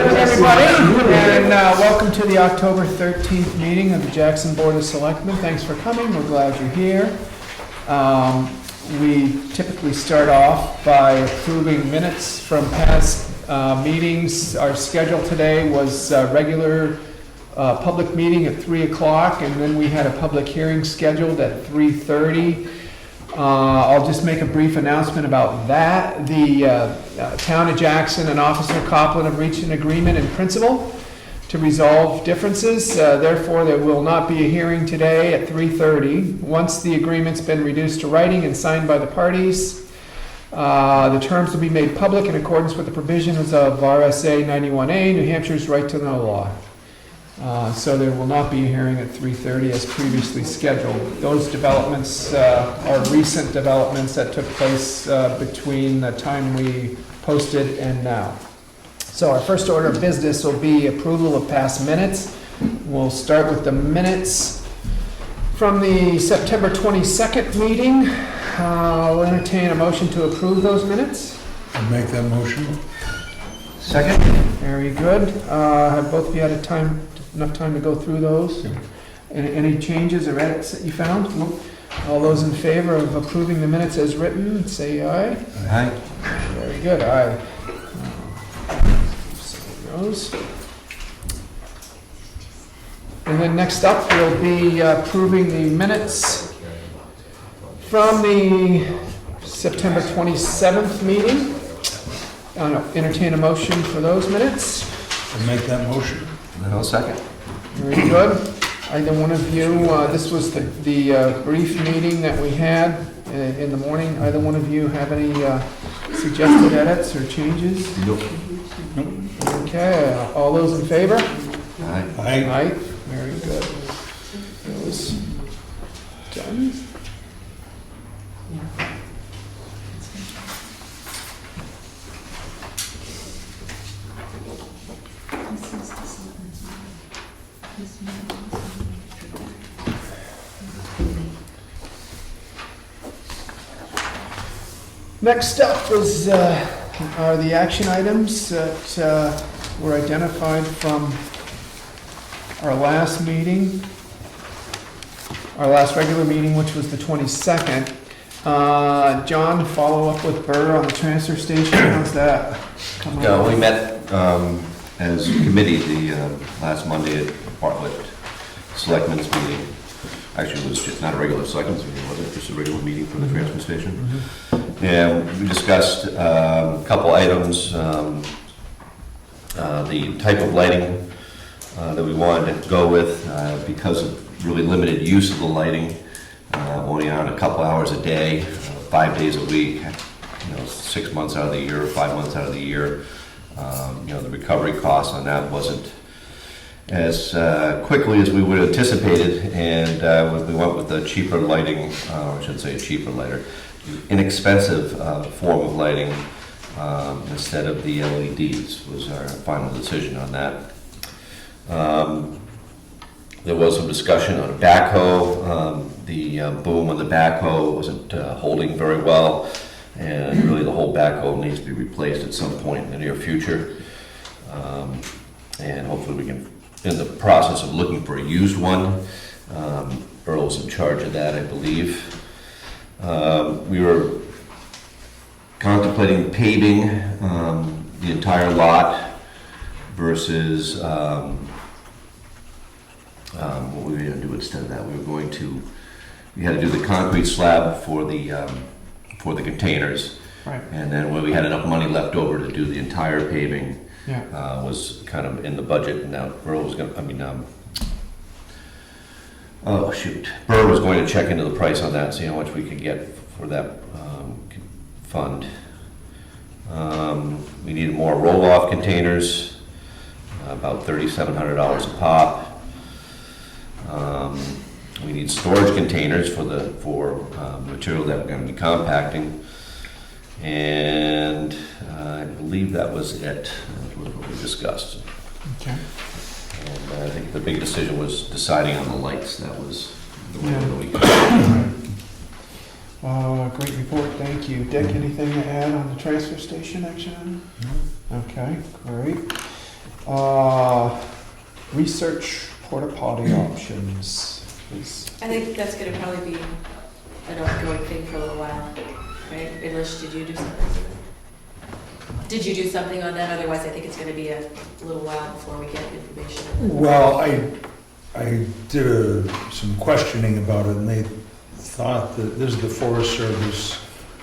evening, everybody, and welcome to the October 13th meeting of the Jackson Board of Selectmen. Thanks for coming. We're glad you're here. We typically start off by approving minutes from past meetings. Our schedule today was a regular public meeting at 3 o'clock, and then we had a public hearing scheduled at 3:30. I'll just make a brief announcement about that. The Town of Jackson and Officer Copeland have reached an agreement in principle to resolve differences. Therefore, there will not be a hearing today at 3:30. Once the agreement's been reduced to writing and signed by the parties, the terms will be made public in accordance with the provisions of RSA 91A, New Hampshire's right to know law. So there will not be a hearing at 3:30 as previously scheduled. Those developments are recent developments that took place between the time we posted and now. So our first order of business will be approval of past minutes. We'll start with the minutes from the September 22nd meeting. I'll entertain a motion to approve those minutes. I'll make that motion. Second. Very good. Have both of you had enough time to go through those? Any changes or edits that you found? All those in favor of approving the minutes as written, say aye. Aye. Very good, aye. Those. And then next up, we'll be approving the minutes from the September 27th meeting. Entertain a motion for those minutes. I'll make that motion. I'll second. Very good. Either one of you, this was the brief meeting that we had in the morning. Either one of you have any suggested edits or changes? Nope. Okay, all those in favor? Aye. Aye. Aye. Very good. Those done. Next up are the action items that were identified from our last meeting, our last regular meeting, which was the 22nd. John, follow up with Burr on the transfer station. How's that coming? Yeah, we met as a committee the last Monday at Bartlett Selectmen's meeting. Actually, it was just not a regular Selectmen's meeting, was it? Just a regular meeting for the transfer station. Mm-hmm. And we discussed a couple items, the type of lighting that we wanted to go with because of really limited use of the lighting, only on a couple hours a day, 5 days a week, 6 months out of the year, 5 months out of the year. The recovery cost on that wasn't as quickly as we would have anticipated, and we went with the cheaper lighting, or I should say a cheaper lighter, inexpensive form of lighting instead of the LEDs was our final decision on that. There was some discussion on a backhoe. The boom on the backhoe wasn't holding very well, and really the whole backhoe needs to be replaced at some point in the near future. And hopefully we can, in the process of looking for a used one. Earl's in charge of that, I believe. We were contemplating paving the entire lot versus what we were going to do instead of that. We had to do the concrete slab for the containers, Right. and then when we had enough money left over to do the entire paving, Yeah. was kind of in the budget. And now Earl was going to, Burr was going to check into the price on that, see how much we could get for that fund. We needed more roll-off containers, about $3,700 a pop. We need storage containers for material that we're going to be compacting. And I believe that was it. That was what we discussed. Okay. And I think the big decision was deciding on the lights. That was the way Yeah. the week. Great report, thank you. Dick, anything to add on the transfer station action? No. Okay, great. Research porta potty options. I think that's gonna probably be an ongoing thing for a little while, right? English, did you do something? Did you do something on that? Otherwise, I think it's gonna be a little while before we get information. Well, I did some questioning about it, and they thought that this is the Forest Service,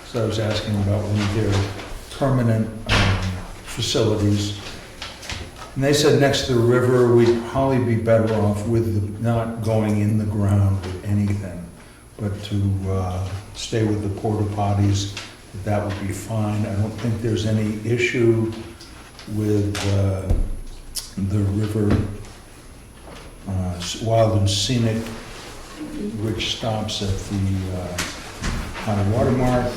so I was asking about one of their permanent facilities. And they said next to the river, we'd probably be better off with not going in the ground with anything, but to stay with the porta potties. That would be fine. I don't think there's any issue with the river Wild and Scenic, which stops at the high water mark.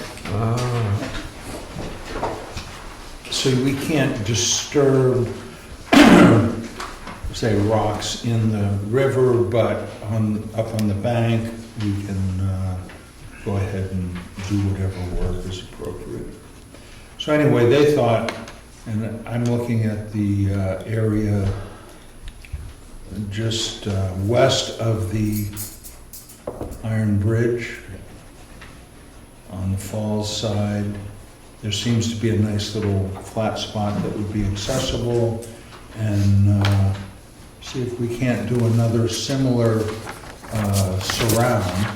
So we can't disturb, say, rocks in the river, but up on the bank, we can go ahead and do whatever work is appropriate. So anyway, they thought, and I'm looking at the area just west of the Iron Bridge on the falls side. There seems to be a nice little flat spot that would be accessible, and see if we can't do another similar surround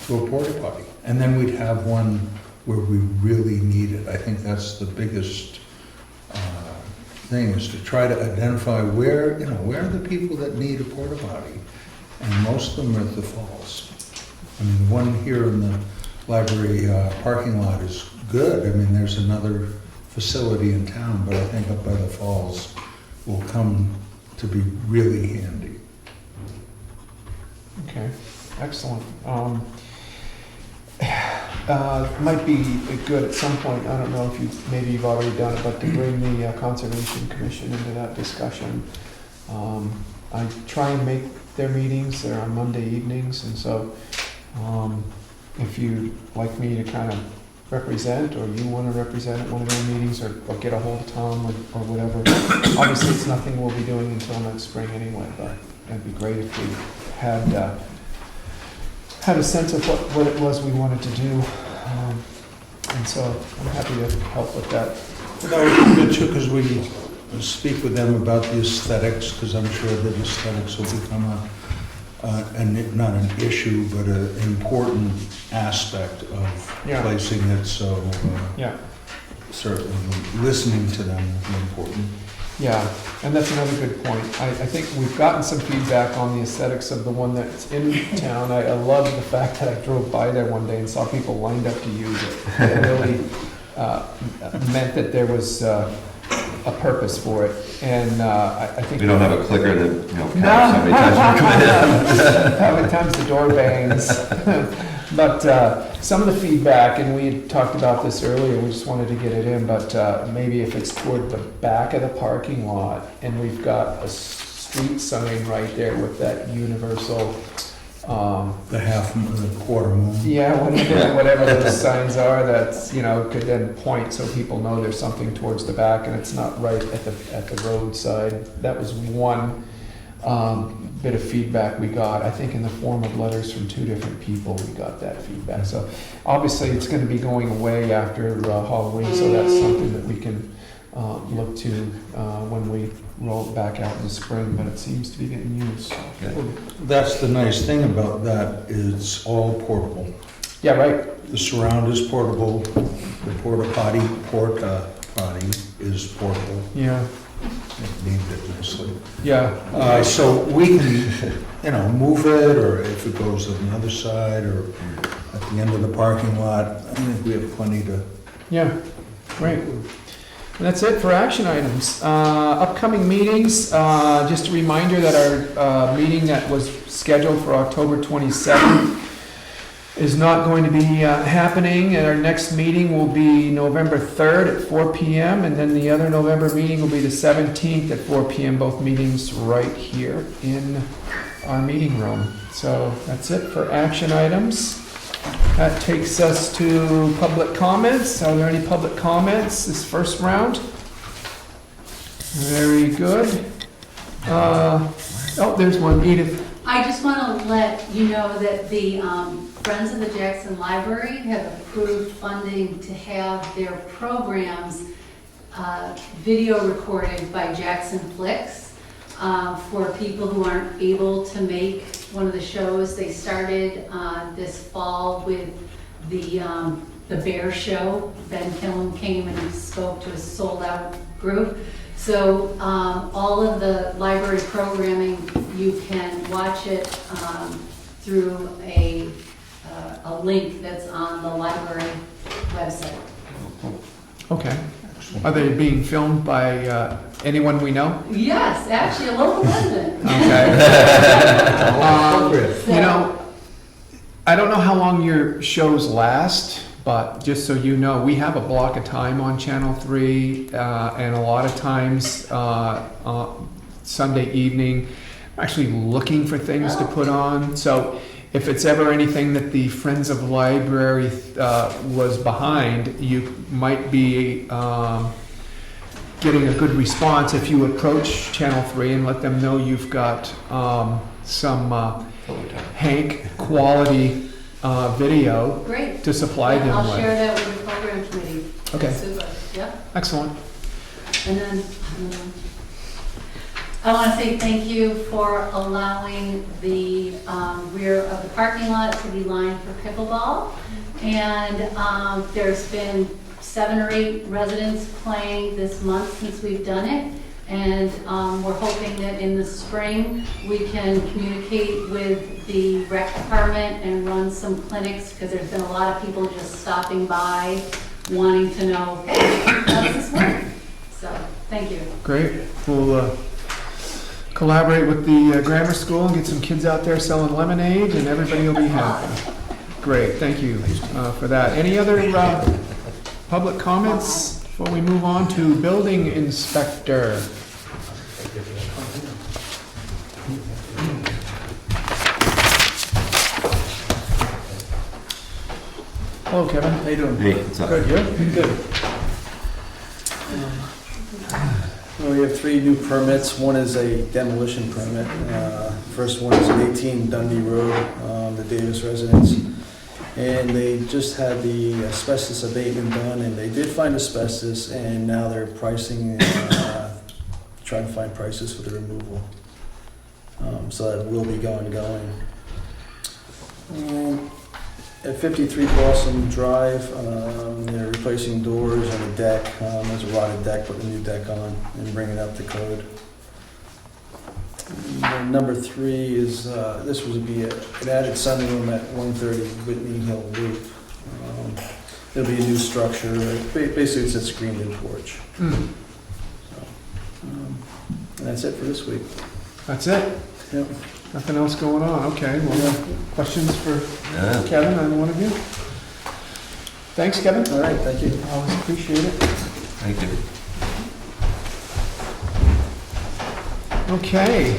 to a porta potty. And then we'd have one where we really need it. I think that's the biggest thing, is to try to identify where are the people that need a porta potty, and most of them are at the falls. I mean, the one here in the library parking lot is good. I mean, there's another facility in town, but I think up by the falls will come to be really handy. Okay, excellent. Might be good at some point, I don't know if maybe you've already done it, but to bring the Conservation Commission into that discussion. I try and make their meetings, they're on Monday evenings, and so if you'd like me to kind of represent, or you want to represent at one of their meetings, or get a hold of Tom or whatever. Obviously, it's nothing we'll be doing until next spring anyway, but it'd be great if we had a sense of what it was we wanted to do. And so I'm happy to help with that. That would be good too, because we speak with them about the aesthetics, because I'm sure that aesthetics will become not an issue, but an important aspect of placing it. So certainly listening to them will be important. Yeah, and that's another good point. I think we've gotten some feedback on the aesthetics of the one that's in town. I love the fact that I drove by there one day and saw people lined up to use it. It really meant that there was a purpose for it. And I think... We don't have a clicker that, counts how many times we come in. How many times the door bangs. But some of the feedback, and we had talked about this earlier, we just wanted to get it in, but maybe if it's toward the back of the parking lot, and we've got a street sign right there with that universal... the half moon, the quarter moon. Yeah, whatever those signs are, that's, could then point so people know there's something towards the back, and it's not right at the roadside. That was one bit of feedback we got, I think in the form of letters from 2 different people, we got that feedback. So obviously it's going to be going away after Halloween, so that's something that we can look to when we roll it back out in the spring, but it seems to be getting used. Well, that's the nice thing about that, it's all portable. Yeah, right. The surround is portable, the porta potty is portable. Yeah. It named it nicely. Yeah. So we can, move it, or if it goes on the other side, or at the end of the parking lot. I think we have plenty to... Yeah, great. And that's it for action items. Upcoming meetings, just a reminder that our meeting that was scheduled for October 27th is not going to be happening, and our next meeting will be November 3rd at 4 p.m., and then the other November meeting will be the 17th at 4 p.m., both meetings right here in our meeting room. So that's it for action items. That takes us to public comments. Are there any public comments this first round? Very good. Oh, there's one, Edith. I just want to let you know that the Friends of the Jackson Library have approved funding to have their programs video recorded by Jackson Flicks for people who aren't able to make one of the shows. They started this fall with the Bear Show. Ben Killam came and spoke to a sold-out group. So all of the library programming, you can watch it through a link that's on the library website. Okay. Are they being filmed by anyone we know? Yes, actually, a local resident. Okay. You know, I don't know how long your shows last, but just so you know, we have a block of time on Channel 3, and a lot of times Sunday evening, I'm actually looking for things to put on. So if it's ever anything that the Friends of Library was behind, you might be getting a good response if you approach Channel 3 and let them know you've got some Hank quality video Great. to supply them I'll with. share that with the program committee. Okay. Super. Yep. Excellent. And then I want to say thank you for allowing the rear of the parking lot to be lined for pickleball. And there's been 7 or 8 residents playing this month since we've done it. And we're hoping that in the spring, we can communicate with the rec department and run some clinics, because there's been a lot of people just stopping by wanting to know, how does this work? So, thank you. Great. We'll collaborate with the grammar school and get some kids out there selling lemonade, and everybody will be happy. Great, thank you for that. Any other public comments before we move on to building inspector? Hello, Kevin. How you doing? Hey, what's up? Good, you? Good. Well, we have 3 new permits. One is a demolition permit. First one is at 18 Dundee Road, the Davis residence. And they just had the asbestos abatement done, and they did find asbestos, and now they're pricing, trying to find prices for the removal. So that will be going. At 53 Blossom Drive, they're replacing doors on the deck. There's a rotted deck, putting a new deck on and bringing it up to code. And then number 3 is, this would be an added sunroom at 130 Whitney Hill Loop. It'll be a new structure. Basically, it's a screened-in porch. Mm, And that's it for this week. that's it? Yep. Nothing else going on? Okay, well, questions for Yeah. Kevin, either one of you? Thanks, Kevin. All right, thank you. Always appreciate it. Thank you. Okay,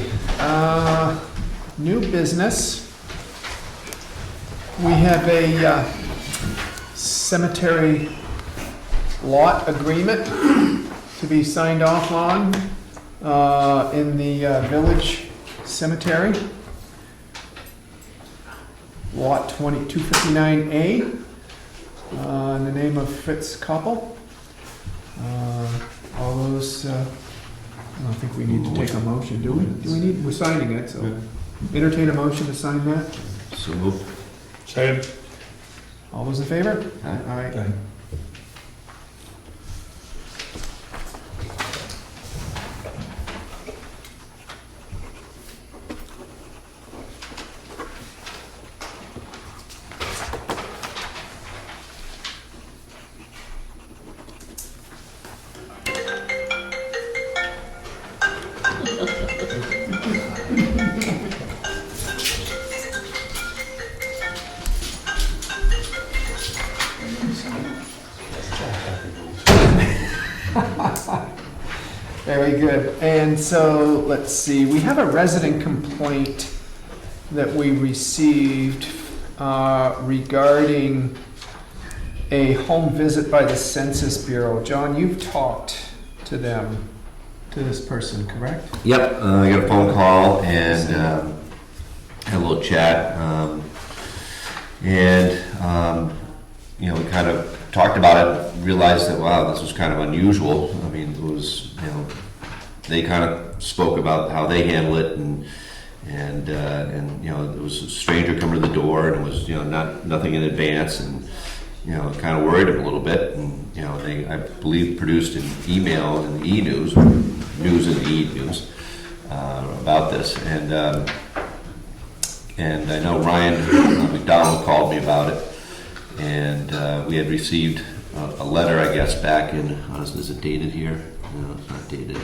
new business. We have a cemetery lot agreement to be signed off on in the village cemetery. Lot 259A, in the name of Fritz Koppel. All those, I don't think we need to take a motion, do we? Do we need, we're signing it, so entertain a motion to sign that. So moved. Second. All those in favor? Aye. All right. Okay. Very good. And so, let's see, we have a resident complaint that we received regarding a home visit by the Census Bureau. John, you've talked to them. to this person, correct? Yep, I got a phone call and had a little chat. We kind of talked about it, realized that, wow, this was kind of unusual. I mean, it was, they kind of spoke about how they handle it, and it was a stranger coming to the door, and it was, nothing in advance, and, it kind of worried them a little bit. And, they, I believe, produced an email in the e-news, news in the e-news, about this. And I know Ryan McDonald called me about it, and we had received a letter, I guess, back in, is it dated here? No, it's not dated.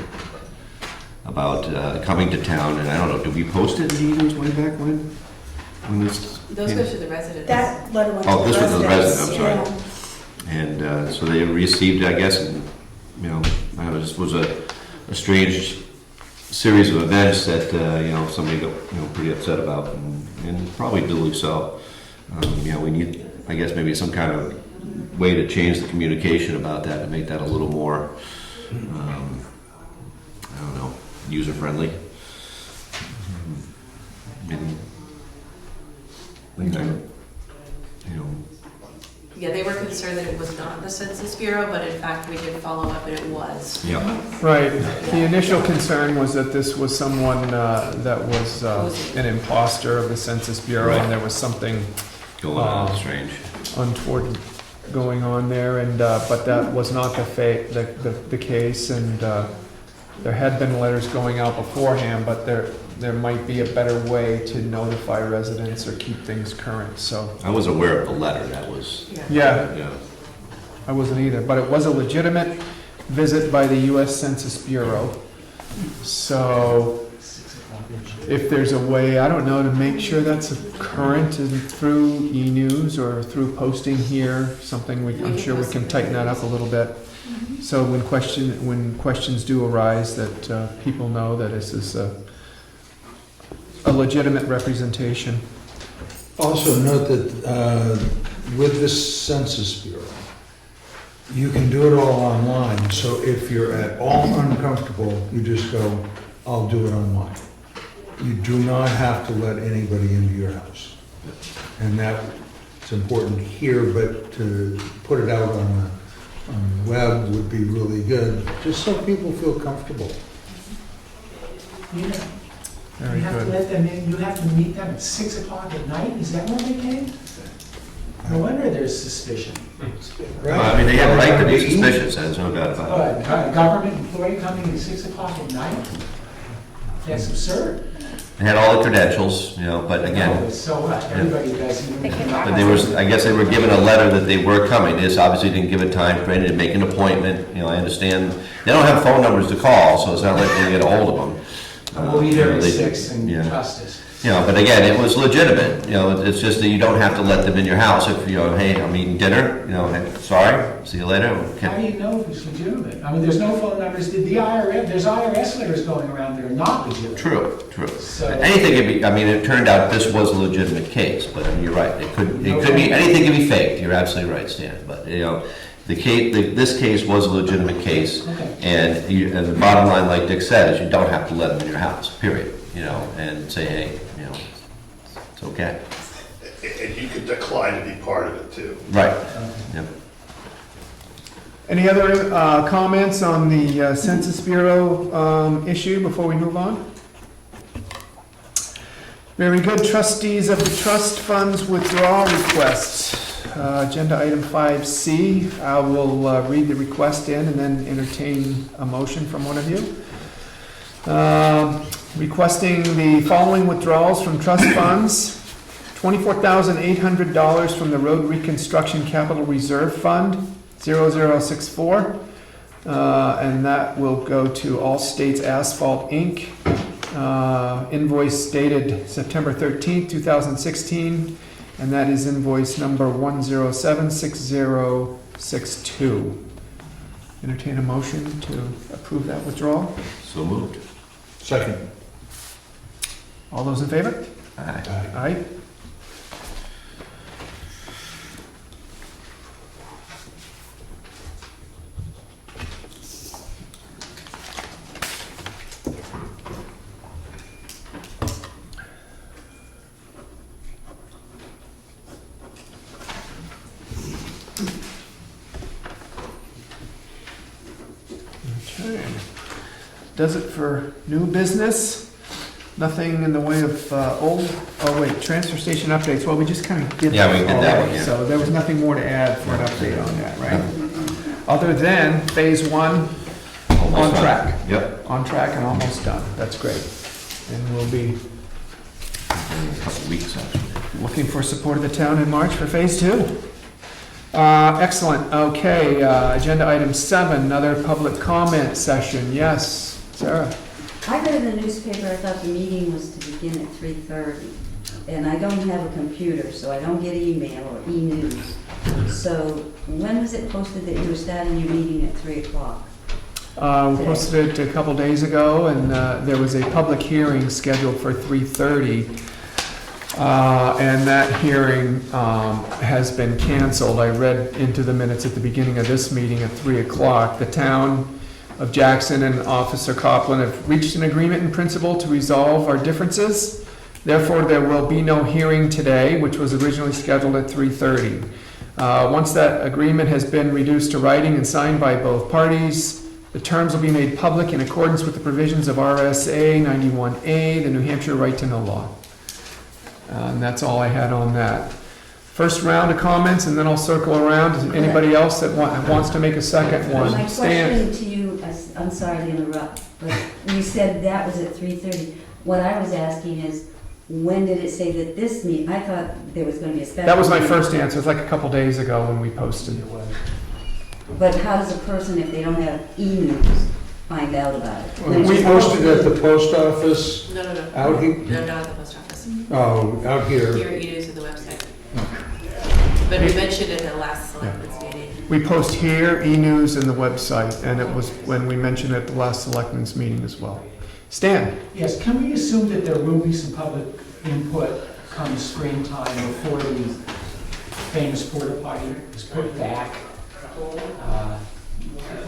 About coming to town, and I don't know, did we post it in the news way back when? This Those go to the residents. That letter went to Oh, this was the residents, resident, I'm sorry. And so they received, I guess, and, this was a strange series of events that, somebody got, pretty upset about, and probably duly so. We need, I guess, maybe some kind of way to change the communication about that to make that a little more, I don't know, user-friendly. Yeah, they were concerned that it was not the Census Bureau, but in fact, we did follow up and it was. Yeah. Right. The initial concern was that this was someone that was an imposter of the Census Bureau, Right. and there was something Going on, strange. untoward going on there, and but that was not the case, and there had been letters going out beforehand, but there might be a better way to notify residents or keep things current. So I was aware of the letter that was, yeah, I wasn't either, but it was a legitimate visit by the U.S. Census Bureau. So if there's a way, I don't know, to make sure that's current and through e-news or through posting here, something I'm sure we can tighten that up a little bit. So when questions do arise, that people know that this is a legitimate representation. Also note that with the Census Bureau, you can do it all online. So if you're at all uncomfortable, you just go, I'll do it online. You do not have to let anybody into your house. And that's important here, but to put it out on the web would be really good, just so people feel comfortable. Yeah. Very You have to good. let them in, you have to meet them at 6 o'clock at night, is that when they came? No wonder there's suspicion. I mean, they have a right to be suspicious, there's no doubt about it. A government employee coming at 6 o'clock at night? That's absurd. They had all the credentials, but again, No, so what, everybody does. but I guess they were given a letter that they were coming. This obviously didn't give a time frame, they didn't make an appointment, I understand. They don't have phone numbers to call, so it's not like they can get a hold of them. We'll be there at They- 6 and yeah. trust us. But again, it was legitimate, it's just that you don't have to let them in your house if, hey, I'm eating dinner, hey, sorry, see you later. How do you know if it's legitimate? I mean, there's no phone numbers, there's IRS letters going around that are not legitimate. True. So- Anything could be, it turned out this was a legitimate case, but you're right, it could be, anything could be faked, you're absolutely right, Stan. But, this case was a legitimate case, Okay. and the bottom line, like Dick said, is you don't have to let them in your house, period, and say, hey, it's okay. And you could decline to be part of it too. Right, yep. Any other comments on the Census Bureau issue before we move on? Very good. Trustees of the trust funds withdrawal requests. Agenda item 5C. I will read the request in and then entertain a motion from one of you. Requesting the following withdrawals from trust funds. $24,800 from the Road Reconstruction Capital Reserve Fund, 0064. And that will go to All States Asphalt, Inc. Invoice dated September 13th, 2016. And that is invoice number 1076062. Entertain a motion to approve that withdrawal. So moved. Second. All those in favor? Aye. Aye. Okay. Does it for new business? Nothing in the way of transfer station updates. Well, we just kind of did Yeah, we did that one, already, yeah. so there was nothing more to add for an update on that, right? Other than phase one, Almost on done. track. Yep. On track and almost done. That's great. And we'll be A couple weeks, actually. looking for support of the town in March for phase two. Excellent. Okay, agenda item 7, another public comment session. Yes, Sarah? I read in the newspaper, I thought the meeting was to begin at 3:30. And I don't have a computer, so I don't get email or e-news. So when was it posted that you were starting your meeting at 3 o'clock? We posted it a couple days ago, and there was a public hearing scheduled for 3:30. And that hearing has been canceled. I read into the minutes at the beginning of this meeting at 3 o'clock. The town of Jackson and Officer Copeland have reached an agreement in principle to resolve our differences. Therefore, there will be no hearing today, which was originally scheduled at 3:30. Once that agreement has been reduced to writing and signed by both parties, the terms will be made public in accordance with the provisions of RSA 91A, the New Hampshire Right to Know Law. And that's all I had on that. First round of comments, and then I'll circle around. Is anybody else that wants to make a second one? My Stan? question to you, I'm sorry to interrupt, but you said that was at 3:30. What I was asking is, when did it say that this meeting, I thought there was going to be a special. That was my meeting. first answer. It was like a couple days ago when we posted. But how does a person, if they don't have e-news, find out about it? We posted at the post office, No, out here, no, not at the post office. oh, out here. Your e-news and the website. But we mentioned it in the last selectmen's meeting. We post here, e-news, and the website, and it was when we mentioned it at the last selectmen's meeting as well. Stan? Yes, can we assume that there will be some public input come springtime before the famous porta potty is put back?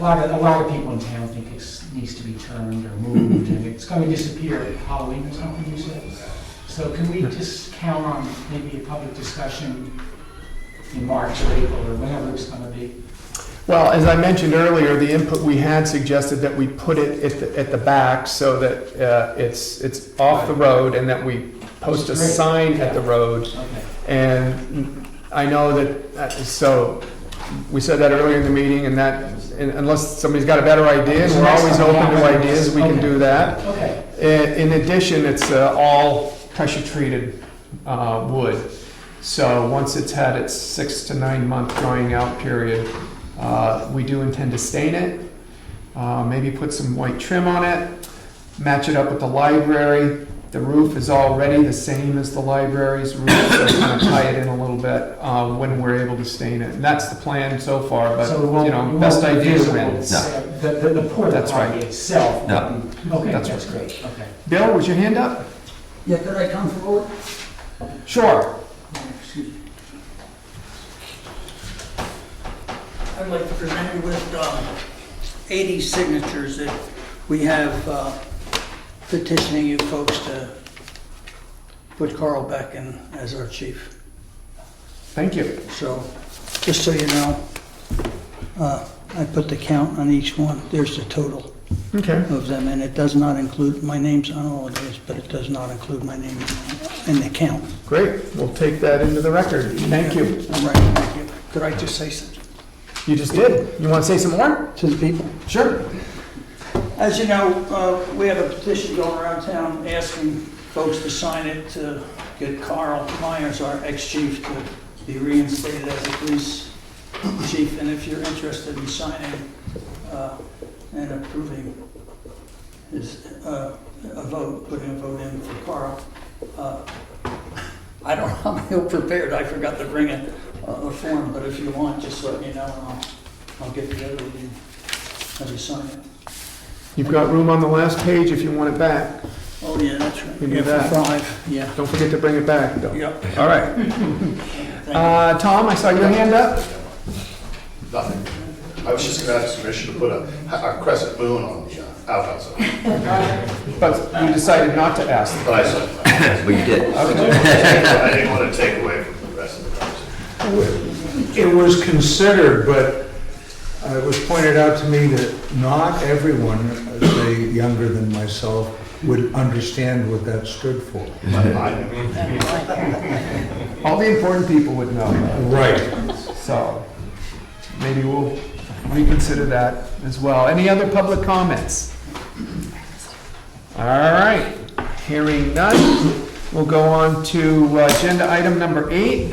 A lot of people in town think it needs to be turned or moved, and it's going to disappear at Halloween or something, you said? So can we just count on maybe a public discussion in March or April or whenever it's going to be? Well, as I mentioned earlier, the input we had suggested that we put it at the back so that it's off the road and that we post a Great. sign at the road. Okay. And I know that, so we said that earlier in the meeting, and that, unless somebody's got a better idea, and we're always open to ideas, we can do that. Okay. In addition, it's all pressure-treated wood. So once it's had its 6 to 9 month drying out period, we do intend to stain it, maybe put some white trim on it, match it up with the library. The roof is already the same as the library's roof, so kind of tie it in a little bit when we're able to stain it. And that's the plan so far, but, So it won't- you it know, won't best be idea visible. wins. The porta That's right. potty itself. No. Okay, That's that's great, okay. Bill, was your hand up? Yeah, could I come forward? Sure. Excuse me. I'd like to present you with 80 signatures that we have petitioning you folks to put Carl back in as our chief. Thank you. So, just so you know, I put the count on each one. There's the total Okay. of them, and it does not include, my name's on all of these, but it does not include my name in the count. Great. We'll take that into the record. Thank you. All right, thank you. Could I just say something You just did. You want to say some more? to the people? Sure. As you know, we have a petition going around town asking folks to sign it to get Carl Myers, our ex-chief, to be reinstated as a police chief. And if you're interested in signing and approving his, a vote, putting a vote in for Carl, I don't know, I'm ill prepared. I forgot to bring a form, but if you want, just let me know and I'll get together with you, have you sign it. You've got room on the last page if you want it back. Oh, yeah, that's right. We do Yeah, for that. 5, yeah. Don't forget to bring it back, though. Yep. All right. Tom, I saw your hand up. Nothing. I was just gonna ask permission to put a crescent moon on the outhouse. But you decided not to ask. But I said, But you did. I didn't want to take away from the rest of the conversation. It was considered, but it was pointed out to me that not everyone, say younger than myself, would understand what that stood for. All the important people would know. Right. So maybe we'll reconsider that as well. Any other public comments? All right, hearing none, we'll go on to agenda item number 8.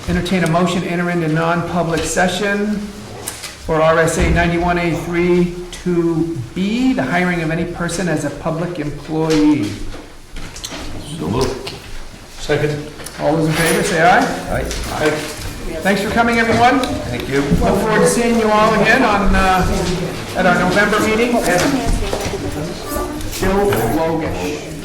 Entertain a motion to enter into non-public session for RSA 91A3 2B, the hiring of any person as a public employee. So moved. Second? All those in favor, say aye. Aye. Thanks for coming, everyone. Thank you. Look forward to seeing you all again on, at our November meeting. Bill Logish.